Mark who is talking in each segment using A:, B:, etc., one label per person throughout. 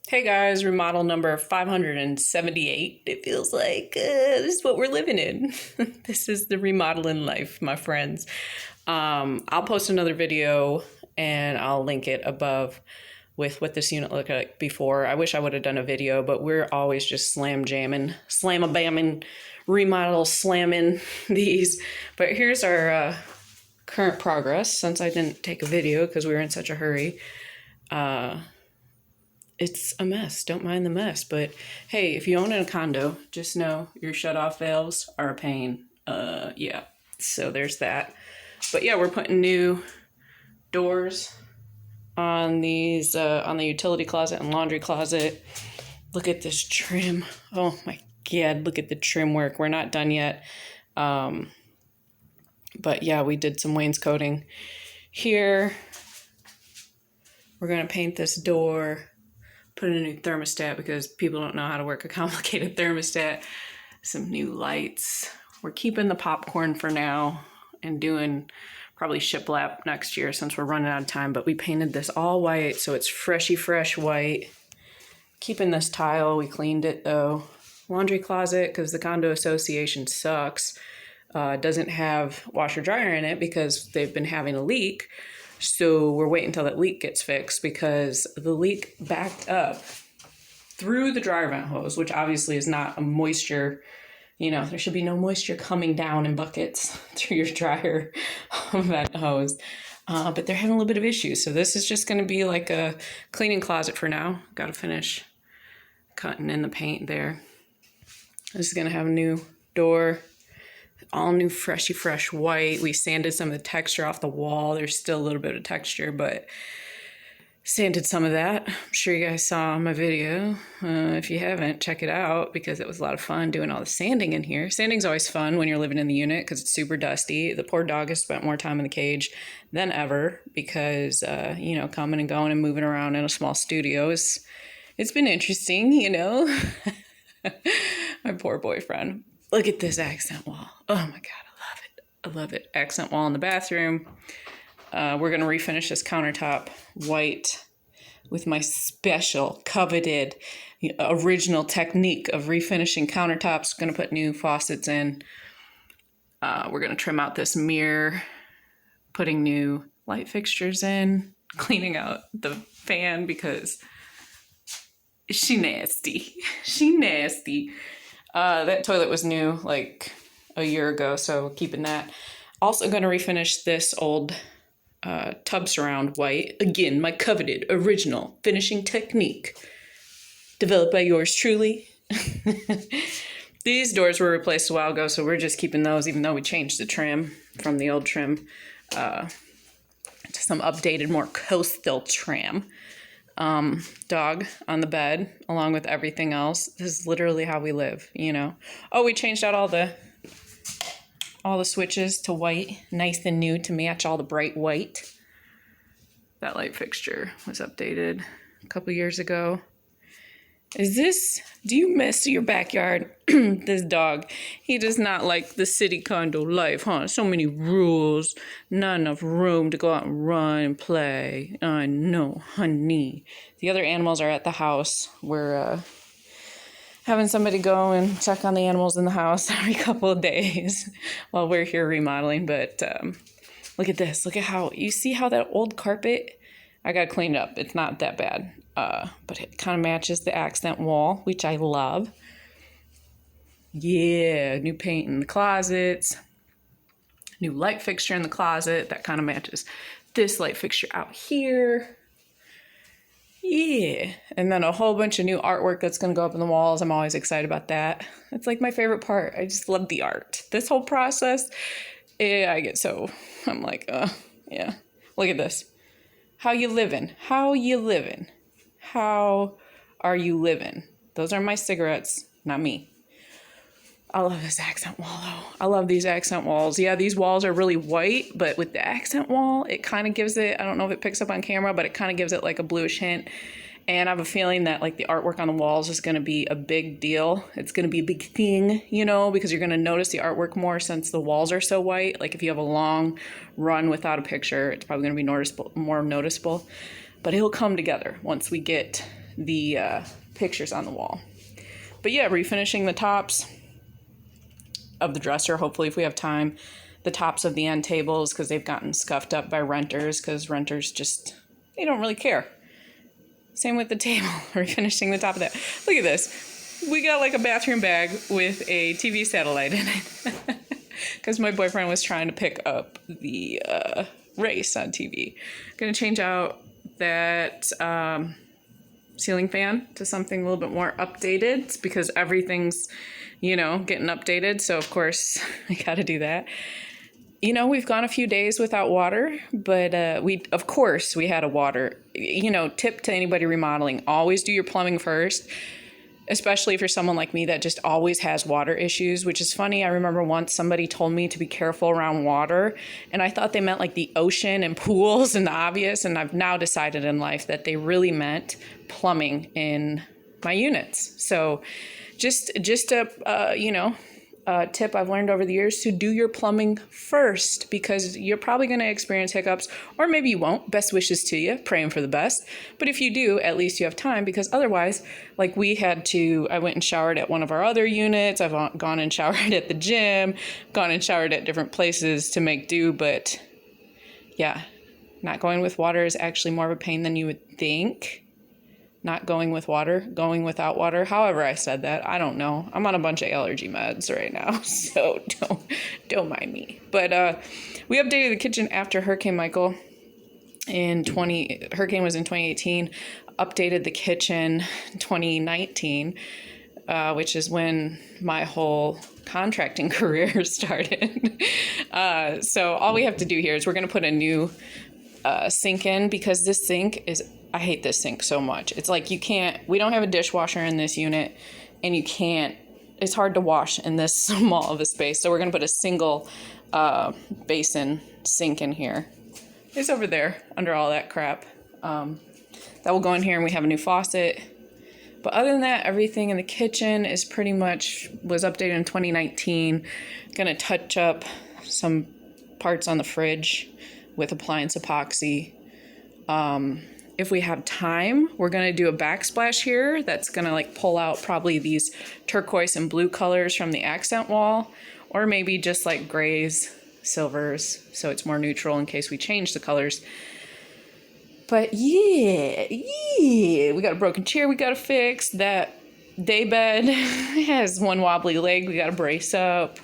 A: Hey guys, remodel number 578. It feels like this is what we're living in. This is the remodeling life, my friends. I'll post another video and I'll link it above with what this unit looked like before. I wish I would have done a video, but we're always just slam-a-bamming, remodel slamming these. But here's our current progress since I didn't take a video because we were in such a hurry. It's a mess. Don't mind the mess. But hey, if you own a condo, just know your shut-off valves are a pain. Yeah. So there's that. But yeah, we're putting new doors on these, on the utility closet and laundry closet. Look at this trim. Oh my God, look at the trim work. We're not done yet. But yeah, we did some wainscoting here. We're going to paint this door. Put in a new thermostat because people don't know how to work a complicated thermostat. Some new lights. We're keeping the popcorn for now and doing probably shiplap next year since we're running out of time. But we painted this all white, so it's freshy fresh white. Keeping this tile. We cleaned it though. Laundry closet because the condo association sucks. Doesn't have washer dryer in it because they've been having a leak. So we're waiting until that leak gets fixed because the leak backed up through the dryer vent hose, which obviously is not a moisture, there should be no moisture coming down in buckets through your dryer vent hose. But they're having a little bit of issues. So this is just going to be like a cleaning closet for now. Got to finish cutting in the paint there. This is going to have a new door. All new freshy fresh white. We sanded some of the texture off the wall. There's still a little bit of texture, but sanded some of that. I'm sure you guys saw my video. If you haven't, check it out because it was a lot of fun doing all the sanding in here. Sanding's always fun when you're living in the unit because it's super dusty. The poor dog has spent more time in the cage than ever because, coming and going and moving around in a small studio it's been interesting, My poor boyfriend. Look at this accent wall. Oh my God, I love it. I love it. Accent wall in the bathroom. We're going to refinish this countertop white with my special, coveted, original technique of refinishing countertops. Going to put new faucets in. We're going to trim out this mirror, putting new light fixtures in, cleaning out the fan because she nasty. She nasty. That toilet was new like a year ago, so keeping that. Also going to refinish this old tub surround white. Again, my coveted original finishing technique developed by yours truly. These doors were replaced a while ago, so we're just keeping those even though we changed the trim from the old trim to some updated, more coastal trim. Dog on the bed along with everything else. This is literally how we live, Oh, we changed out all the switches to white, nice and new to match all the bright white. That light fixture was updated a couple years ago. Do you miss your backyard? This dog, he does not like the city condo life, huh? So many rules, not enough room to go out and run and play. I know, honey. The other animals are at the house. We're having somebody go and check on the animals in the house every couple of days while we're here remodeling. But look at this. Look at you see how that old carpet, I got to clean it up. It's not that bad. But it kind of matches the accent wall, which I love. Yeah, new paint in the closets. New light fixture in the closet. That kind of matches this light fixture out here. Yeah. And then a whole bunch of new artwork that's going to go up in the walls. I'm always excited about that. It's like my favorite part. I just love the art. This whole process, I'm like, yeah. Look at this. How you living? How you living? How are you living? Those are my cigarettes, not me. I love this accent wall, though. I love these accent walls. Yeah, these walls are really white, but with the accent wall, it kind of gives it, I don't know if it picks up on camera, but it kind of gives it like a bluish hint. And I have a feeling that like the artwork on the walls is going to be a big deal. It's going to be a big thing, because you're going to notice the artwork more since the walls are so white. Like if you have a long run without a picture, it's probably going to be more noticeable. But it'll come together once we get the pictures on the wall. But yeah, refinishing the tops of the dresser, hopefully if we have time, the tops of the end tables, because they've gotten scuffed up by renters, because renters just, they don't really care. Same with the table, refinishing the top of that. Look at this. We got like a bathroom bag with a TV satellite in it. Because my boyfriend was trying to pick up the race on TV. Gonna change out that ceiling fan to something a little bit more updated, because everything's, you know, getting updated. So of course I gotta do that. You know, we've gone a few days without water, but we had a water, you know, tip to anybody remodeling, always do your plumbing first, especially if you're someone like me that just always has water issues, which is funny. I remember once somebody told me to be careful around water, and I thought they meant like the ocean and pools and the obvious, and I've now decided in life that they really meant plumbing in my units. So just a, you know, tip I've learned over the years, to do your plumbing first, because you're probably going to experience hiccups, or maybe you won't. Best wishes to you, praying for the best. But if you do, at least you have time, because otherwise, like I went and showered at one of our other units. I've gone and showered at the gym, gone and showered at different places to make do. But yeah, not going with water is actually more of a pain than you would think. Not going with water, going without water. However I said that, I don't know. I'm on a bunch of allergy meds right now, so don't mind me. But we updated the kitchen after Hurricane Michael Hurricane was in 2018. Updated the kitchen in 2019, which is when my whole contracting career started. So all we have to do here is we're going to put a new sink in, because this sink is, I hate this sink so much. It's like we don't have a dishwasher in this unit, and it's hard to wash in this small of a space. So we're going to put a single basin sink in here. It's over there under all that crap. That will go in here, and we have a new faucet. But other than that, everything in the kitchen was updated in 2019. Going to touch up some parts on the fridge with appliance epoxy. If we have time, we're going to do a backsplash here that's going to like pull out probably these turquoise and blue colors from the accent wall, or maybe just like grays, silvers, so it's more neutral in case we change the colors. But yeah, we got a broken chair we got to fix. That day bed has one wobbly leg we got to brace up.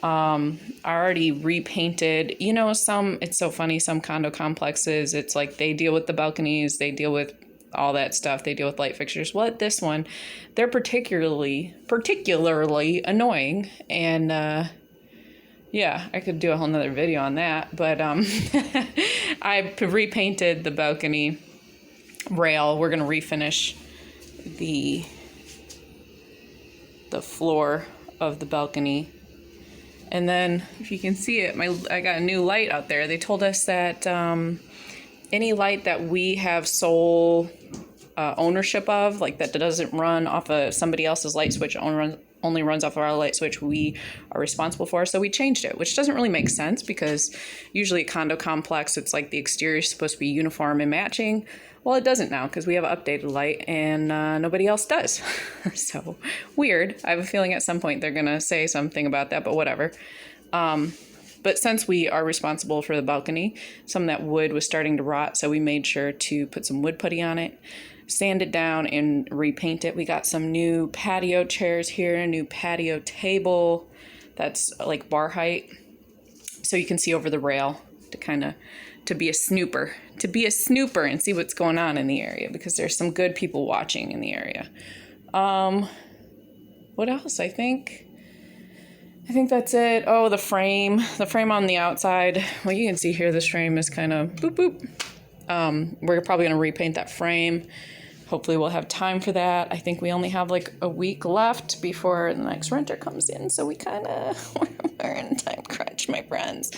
A: I already repainted, you know, it's so funny, some condo complexes, it's like they deal with the balconies, they deal with all that stuff, they deal with light fixtures. Well, at this one, they're particularly annoying, and yeah, I could do a whole nother video on that, but I repainted the balcony rail. We're going to refinish the floor of the balcony. And then, if you can see it, I got a new light out there. They told us that any light that we have sole ownership of, like that doesn't run off of somebody else's light switch, only runs off of our light switch, we are responsible for. So we changed it, which doesn't really make sense, because usually a condo complex, it's like the exterior is supposed to be uniform and matching. Well, it doesn't now, because we have an updated light, and nobody else does. So weird. I have a feeling at some point they're going to say something about that, but whatever. But since we are responsible for the balcony, some of that wood was starting to rot, so we made sure to put some wood putty on it, sand it down, and repaint it. We got some new patio chairs here, a new patio table that's like bar height, so you can see over the rail, to be a snooper and see what's going on in the area, because there's some good people watching in the area. What else? I think that's it. Oh, the frame on the outside. Well, you can see here, this frame is kind of boop, boop. We're probably going to repaint that frame. Hopefully we'll have time for that. I think we only have like a week left before the next renter comes in. So we're in a time crunch, my friends.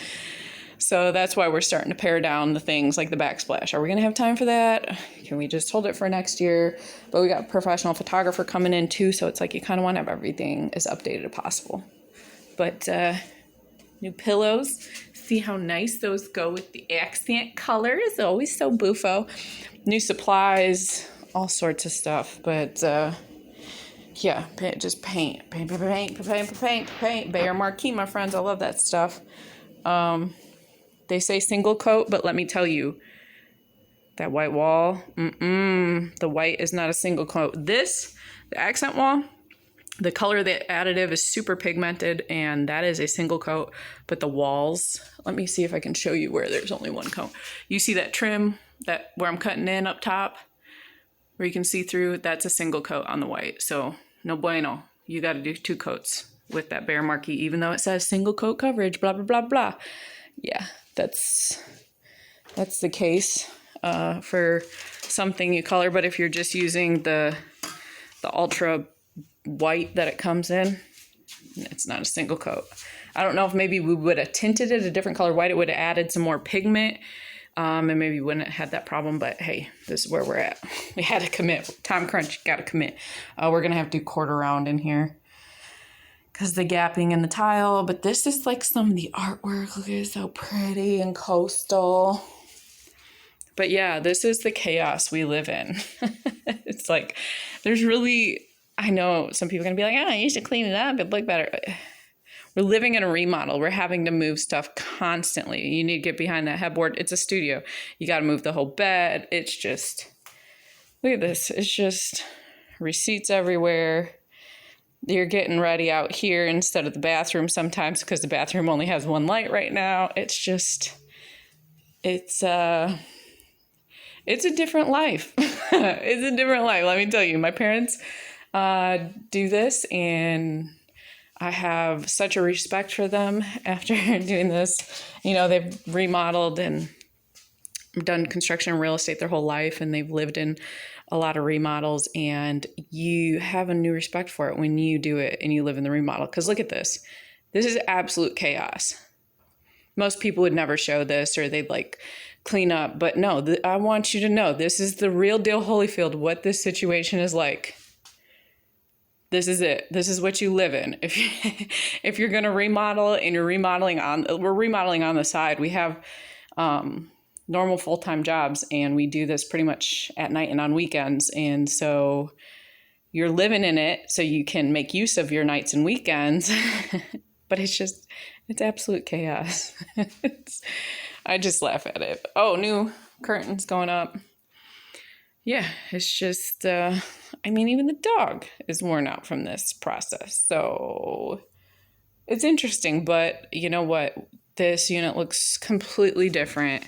A: So that's why we're starting to pare down the things like the backsplash. Are we going to have time for that? Can we just hold it for next year? But we got a professional photographer coming in too, so it's like you kind of want to have everything as updated as possible. But new pillows. See how nice those go with the accent colors. Always so buffo. New supplies. all sorts of stuff. But yeah, just paint. Bayer Marquee, my friends. I love that stuff. They say single coat, but let me tell you, that white wall, the white is not a single coat. This, the accent wall, the color, the additive is super pigmented, and that is a single coat. But the walls, let me see if I can show you where there's only one coat. You see that trim, that where I'm cutting in up top, where you can see through, that's a single coat on the white. So no bueno, you got to do 2 coats with that Bayer Marquee, even though it says single coat coverage, blah, blah, blah, blah. Yeah, that's the case for something you color. But if you're just using the ultra white that it comes in, it's not a single coat. I don't know if maybe we would have tinted it a different color white. It would have added some more pigment, and maybe wouldn't have had that problem. But hey, this is where we're at. We had to commit. Time crunch, got to commit. We're gonna have to do quarter round in here because the gapping in the tile. But this is like some of the artwork. Look, it's so pretty and coastal. But yeah, this is the chaos we live in. It's like, there's really, I know some people are going to be like, oh, you should clean it up, it'd look better. We're living in a remodel. We're having to move stuff constantly. You need to get behind that headboard. It's a studio. You got to move the whole bed. It's just, look at this. It's just receipts everywhere. You're getting ready out here instead of the bathroom sometimes because the bathroom only has one light right now. It's just, it's a different life. It's a different life. Let me tell you, my parents do this, and I have such a respect for them after doing this. You know, they've remodeled and done construction and real estate their whole life, and they've lived in a lot of remodels, and you have a new respect for it when you do it and you live in the remodel. Because look at this. This is absolute chaos. Most people would never show this, or they'd like clean up. But no, I want you to know this is the real deal Holyfield, what this situation is like. This is it. This is what you live in. If you're going to remodel and you're we're remodeling on the side. We have normal full-time jobs, and we do this pretty much at night and on weekends. And so you're living in it so you can make use of your nights and weekends. But it's absolute chaos. I just laugh at it. Oh, new curtains going up. Yeah, it's just, even the dog is worn out from this process. So it's interesting, but you know what? This unit looks completely different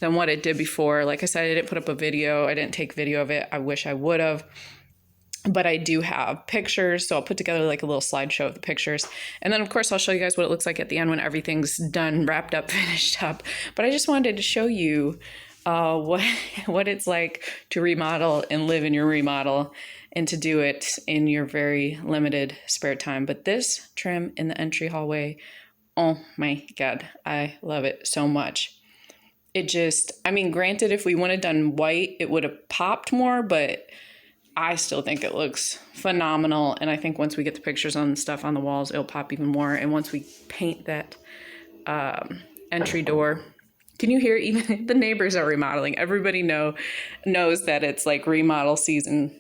A: than what it did before. Like I said, I didn't put up a video. I didn't take video of it. I wish I would have. But I do have pictures, so I'll put together like a little slideshow of the pictures. And then, of course, I'll show you guys what it looks like at the end when everything's done, wrapped up, finished up. But I just wanted to show you what it's like to remodel and live in your remodel and to do it in your very limited spare time. But this trim in the entry hallway, oh my God, I love it so much. It just, granted, if we would have done white, it would have popped more, but I still think it looks phenomenal. And I think once we get the pictures on the stuff on the walls, it'll pop even more. And once we paint that entry door, can you hear even the neighbors are remodeling? Everybody knows that it's like remodel season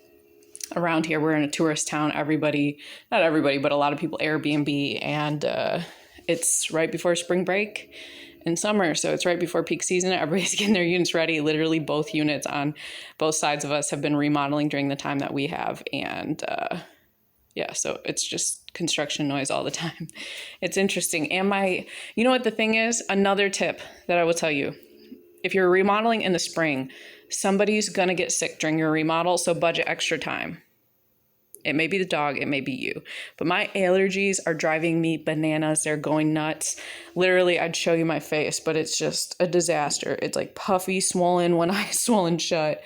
A: around here. We're in a tourist town. Not everybody, but a lot of people Airbnb. And it's right before spring break in summer, so it's right before peak season. Everybody's getting their units ready. Literally both units on both sides of us have been remodeling during the time that we have. And so it's just construction noise all the time. It's interesting. You know what the thing is? Another tip that I will tell you, if you're remodeling in the spring, somebody's gonna get sick during your remodel, so budget extra time. It may be the dog, it may be you. But my allergies are driving me bananas. They're going nuts. Literally, I'd show you my face, but it's just a disaster. It's like puffy, swollen, one eye swollen shut.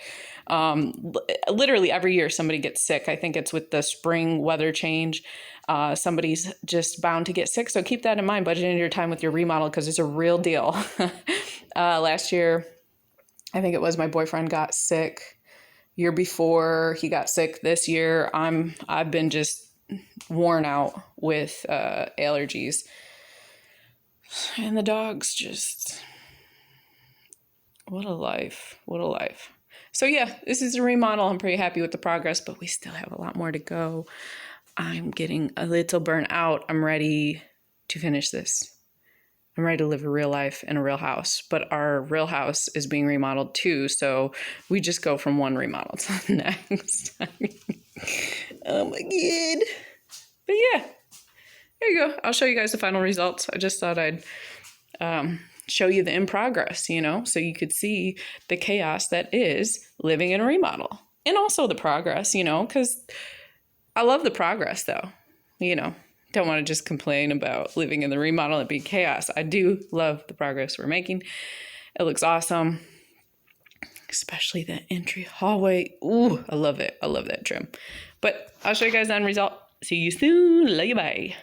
A: Literally every year somebody gets sick. I think it's with the spring weather change. Somebody's just bound to get sick. So keep that in mind, budgeting your time with your remodel, because it's a real deal. Last year, I think it was, my boyfriend got sick. Year before he got sick. This year I've been just worn out with allergies, and the dogs just, what a life. So yeah, this is a remodel. I'm pretty happy with the progress, but we still have a lot more to go. I'm getting a little burnt out. I'm ready to finish this. I'm ready to live a real life in a real house, but our real house is being remodeled too. So we just go from one remodel to the next. Oh my God. But yeah, there you go. I'll show you guys the final results. I just thought I'd show you the in progress, you know, so you could see the chaos that is living in a remodel, and also the progress, you know, because I love the progress though, you know. Don't want to just complain about living in the remodel and being chaos. I do love the progress we're making. It looks awesome, especially the entry hallway. Ooh, I love it. I love that trim. But I'll show you guys the end result. See you soon. Love you. Bye.